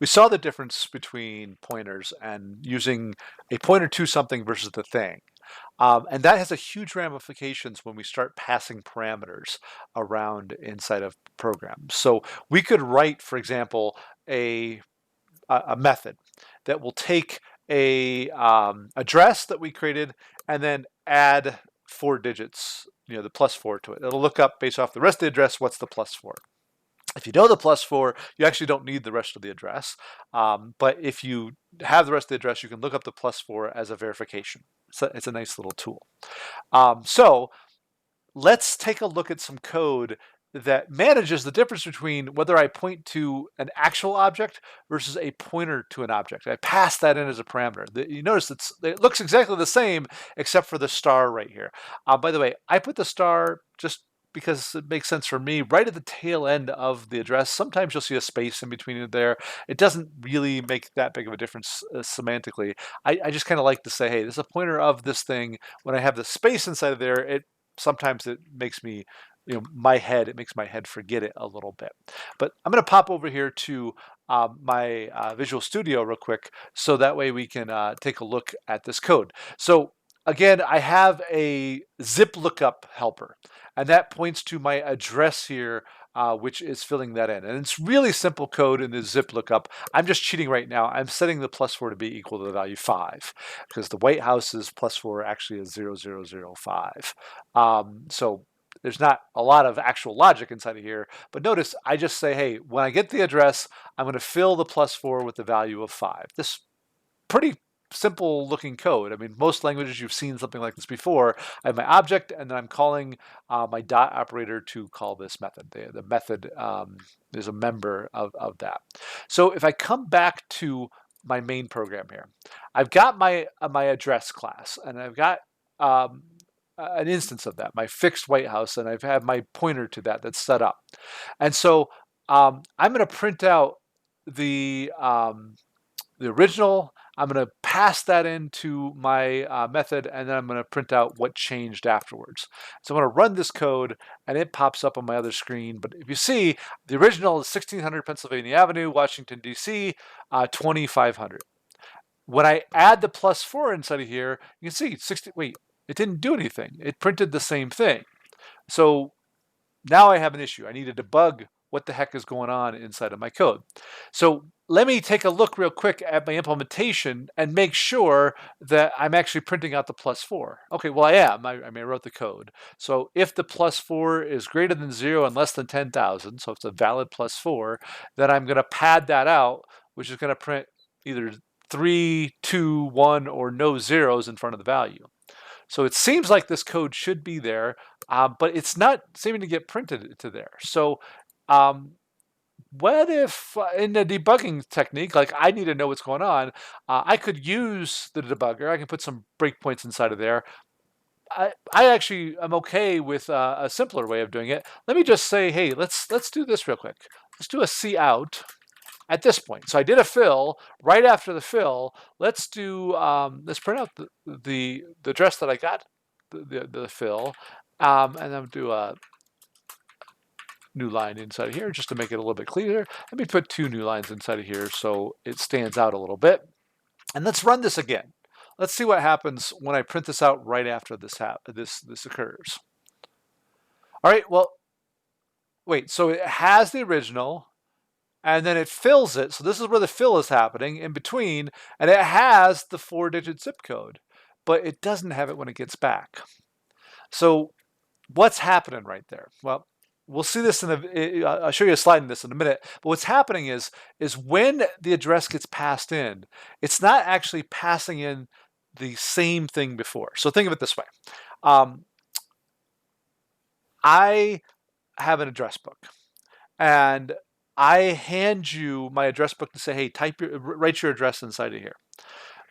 we saw the difference between pointers and using a pointer to something versus the thing. And that has a huge ramifications when we start passing parameters around inside of programs. So we could write, for example, a, a method that will take a address that we created and then add 4 digits, the +4 to it. It'll look up based off the rest of the address, what's the +4. If you know the +4, you actually don't need the rest of the address. But if you have the rest of the address, you can look up the +4 as a verification. So it's a nice little tool. So let's take a look at some code that manages the difference between whether I point to an actual object versus a pointer to an object. I pass that in as a parameter. You notice it looks exactly the same except for the star right here. By the way, I put the star just because it makes sense for me right at the tail end of the address. Sometimes you'll see a space in between it there. It doesn't really make that big of a difference semantically. I just kind of like to say, hey, this is a pointer of this thing. When I have the space inside of there, sometimes it makes me, it makes my head forget it a little bit. But I'm going to pop over here to my Visual Studio real quick so that way we can take a look at this code. So again, I have a zip lookup helper, and that points to my address here, which is filling that in. And it's really simple code in the zip lookup. I'm just cheating right now. I'm setting the +4 to be equal to the value 5 because the White House's +4 actually is 0005. So there's not a lot of actual logic inside of here, but notice I just say, hey, when I get the address, I'm going to fill the +4 with the value of 5. This pretty simple looking code. I mean, most languages you've seen something like this before. I have my object, and then I'm calling my dot operator to call this method. The method is a member of that. So if I come back to my main program here, I've got my address class, and I've got an instance of that, my fixed White House, and I've had my pointer to that that's set up. And so I'm going to print out the original. I'm going to pass that into my method, and then I'm going to print out what changed afterwards. So I'm going to run this code, and it pops up on my other screen. But if you see, the original is 1600 Pennsylvania Avenue, Washington, D.C., 2500. When I add the +4 inside of here, you can see 60. Wait, it didn't do anything. It printed the same thing. So now I have an issue. I need to debug what the heck is going on inside of my code. So let me take a look real quick at my implementation and make sure that I'm actually printing out the +4. Okay, well I am. I wrote the code. So if the +4 is greater than 0 and less than 10,000, so it's a valid +4, then I'm going to pad that out, which is going to print either 3, 2, 1, or no zeros in front of the value. So it seems like this code should be there, but it's not seeming to get printed to there. So what if in the debugging technique, like I need to know what's going on, I could use the debugger. I can put some breakpoints inside of there. I actually am okay with a simpler way of doing it. Let me just say, hey, let's do this real quick. Let's do a cout at this point. So I did a fill. Right after the fill, let's do let's print out the address that I got the fill, and then do a new line inside of here just to make it a little bit clearer. Let me put 2 new lines inside of here so it stands out a little bit. And let's run this again. Let's see what happens when I print this out right after this occurs. All right, well, wait, so it has the original, and then it fills it. So this is where the fill is happening in between, and it has the 4-digit zip code, but it doesn't have it when it gets back. So what's happening right there? Well, we'll see this I'll show you a slide in this in a minute. But what's happening is when the address gets passed in, it's not actually passing in the same thing before. So think of it this way. I have an address book, and I hand you my address book to say, hey, write your address inside of here.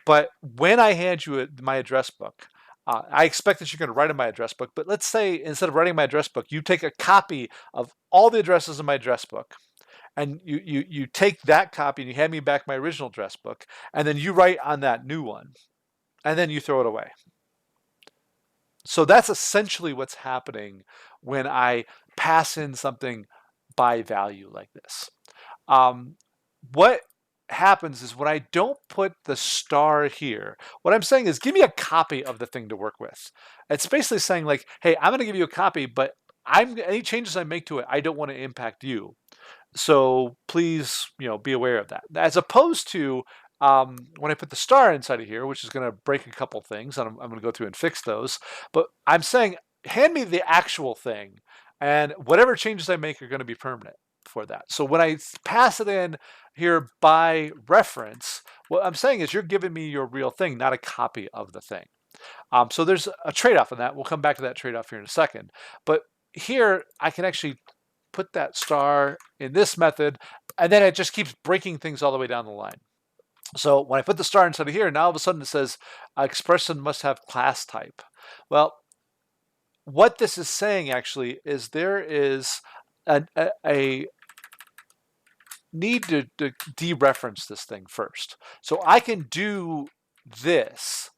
But when I hand you my address book, I expect that you're going to write in my address book, but let's say instead of writing my address book, you take a copy of all the addresses in my address book, and you take that copy and you hand me back my original address book, and then you write on that new one, and then you throw it away. So that's essentially what's happening when I pass in something by value like this. What happens is when I don't put the star here, what I'm saying is give me a copy of the thing to work with. It's basically saying like, hey, I'm going to give you a copy, but any changes I make to it, I don't want to impact you. So please, be aware of that. As opposed to when I put the star inside of here, which is going to break a couple things, and I'm going to go through and fix those. But I'm saying, hand me the actual thing, and whatever changes I make are going to be permanent for that. So when I pass it in here by reference, what I'm saying is you're giving me your real thing, not a copy of the thing. So there's a trade-off in that. We'll come back to that trade-off here in a second. But here I can actually put that star in this method, and then it just keeps breaking things all the way down the line. So when I put the star inside of here, now all of a sudden it says expression must have class type. Well, what this is saying actually is there is a need to dereference this thing first. So I can do this.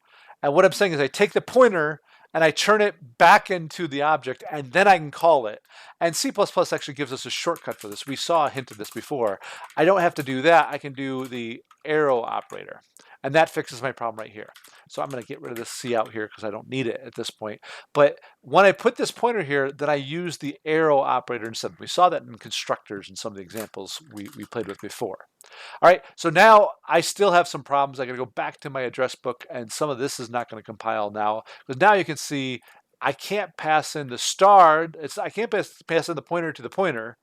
And what I'm saying is I take the pointer and I turn it back into the object, and then I can call it. And C++ actually gives us a shortcut for this. We saw a hint of this before. I don't have to do that. I can do the arrow operator, and that fixes my problem right here. So I'm going to get rid of this C out here because I don't need it at this point. But when I put this pointer here, then I use the arrow operator instead. We saw that in constructors and some of the examples we played with before. All right, so now I still have some problems. I got to go back to my address book, and some of this is not going to compile now. Because now you can see I can't pass in the star. I can't pass in the pointer to the pointer.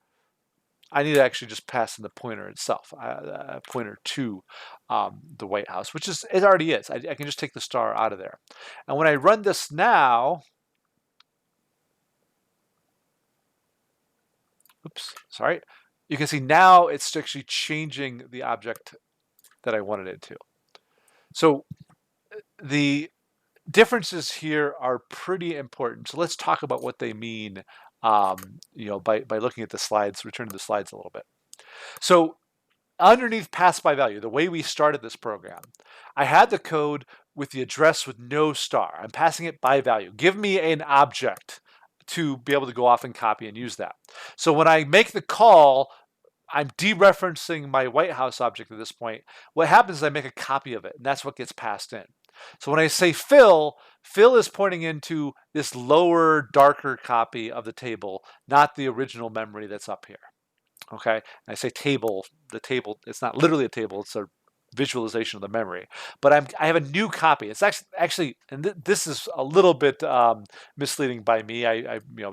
I need to actually just pass in the pointer itself, pointer to the White House, which is it already is. I can just take the star out of there. And when I run this now, oops, sorry, you can see now it's actually changing the object that I wanted it to. So the differences here are pretty important. So let's talk about what they mean, by looking at the slides, return to the slides a little bit. So underneath pass by value, the way we started this program, I had the code with the address with no star. I'm passing it by value. Give me an object to be able to go off and copy and use that. So when I make the call, I'm dereferencing my White House object at this point. What happens is I make a copy of it, and that's what gets passed in. So when I say fill is pointing into this lower, darker copy of the table, not the original memory that's up here. Okay, and I say table, the table, it's not literally a table, it's a visualization of the memory. But I have a new copy. It's actually, and this is a little bit misleading by me.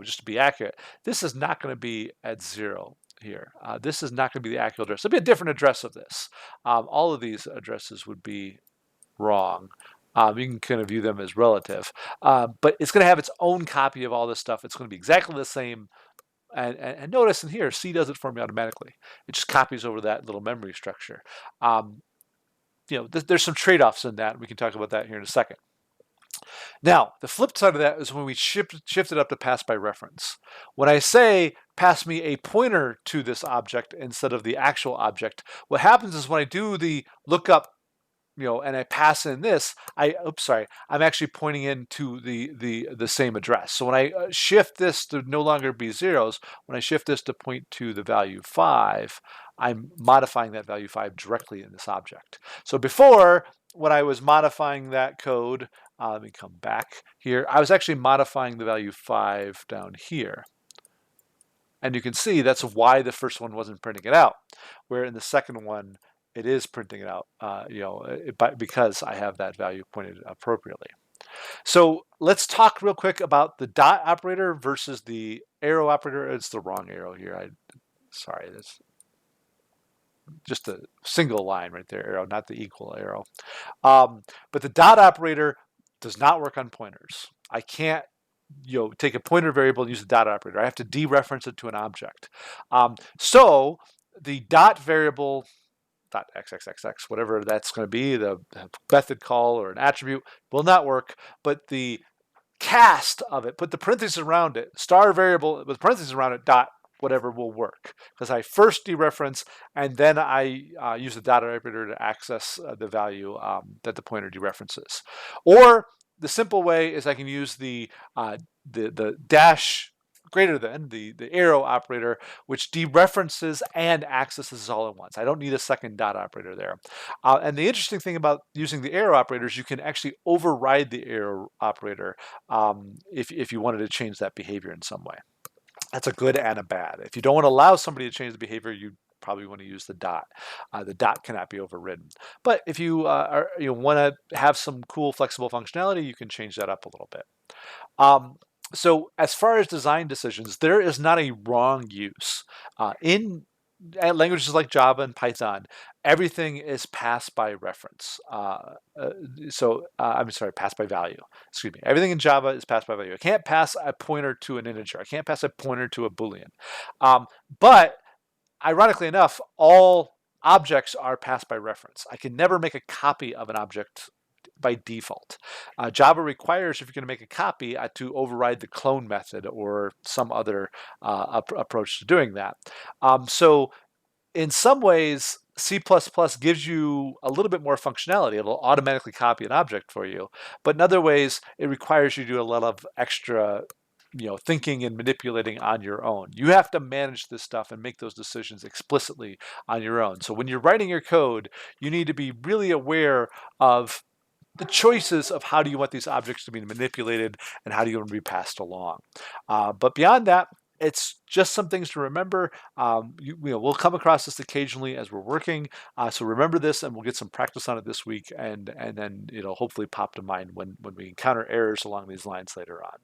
Just to be accurate, this is not going to be at 0 here. This is not going to be the actual address. It'll be a different address of this. All of these addresses would be wrong. You can kind of view them as relative, but it's going to have its own copy of all this stuff. It's going to be exactly the same. And notice in here, C does it for me automatically. It just copies over that little memory structure. There's some trade-offs in that. We can talk about that here in a second. Now, the flip side of that is when we shift it up to pass by reference. When I say pass me a pointer to this object instead of the actual object, what happens is when I do the lookup, and I pass in this, I'm actually pointing into the same address. So when I shift this to no longer be zeros, when I shift this to point to the value 5, I'm modifying that value 5 directly in this object. So before, when I was modifying that code, let me come back here, I was actually modifying the value 5 down here. And you can see that's why the first one wasn't printing it out, where in the second one, it is printing it out, because I have that value pointed appropriately. So let's talk real quick about the dot operator versus the arrow operator. It's the wrong arrow here. Sorry, that's just a single line right there, arrow, not the equal arrow. But the dot operator does not work on pointers. I can't take a pointer variable and use the dot operator. I have to dereference it to an object. So the dot variable .xxxx, whatever that's going to be, the method call or an attribute will not work, but the cast of it, put the parentheses around it, star variable with parentheses around it, dot whatever will work, because I first dereference and then I use the dot operator to access the value that the pointer dereferences. Or the simple way is I can use the dash greater than, the arrow operator, which dereferences and accesses all at once. I don't need a second dot operator there. And the interesting thing about using the arrow operator is you can actually override the arrow operator if you wanted to change that behavior in some way. That's a good and a bad. If you don't want to allow somebody to change the behavior, you probably want to use the dot. The dot cannot be overridden. But if you want to have some cool flexible functionality, you can change that up a little bit. Um, so as far as design decisions, there is not a wrong use. In languages like Java and Python, everything is passed by reference. I'm sorry, passed by value. Excuse me. Everything in Java is passed by value. I can't pass a pointer to an integer. I can't pass a pointer to a Boolean. But ironically enough, all objects are passed by reference. I can never make a copy of an object by default. Java requires, if you're going to make a copy, to override the clone method or some other approach to doing that. So in some ways, C++ gives you a little bit more functionality. It'll automatically copy an object for you. But in other ways, it requires you to do a lot of extra thinking and manipulating on your own. You have to manage this stuff and make those decisions explicitly on your own. So when you're writing your code, you need to be really aware of the choices of how do you want these objects to be manipulated and how do you want to be passed along. But beyond that, it's just some things to remember. We'll come across this occasionally as we're working. So remember this, and we'll get some practice on it this week, and then it'll hopefully pop to mind when we encounter errors along these lines later on.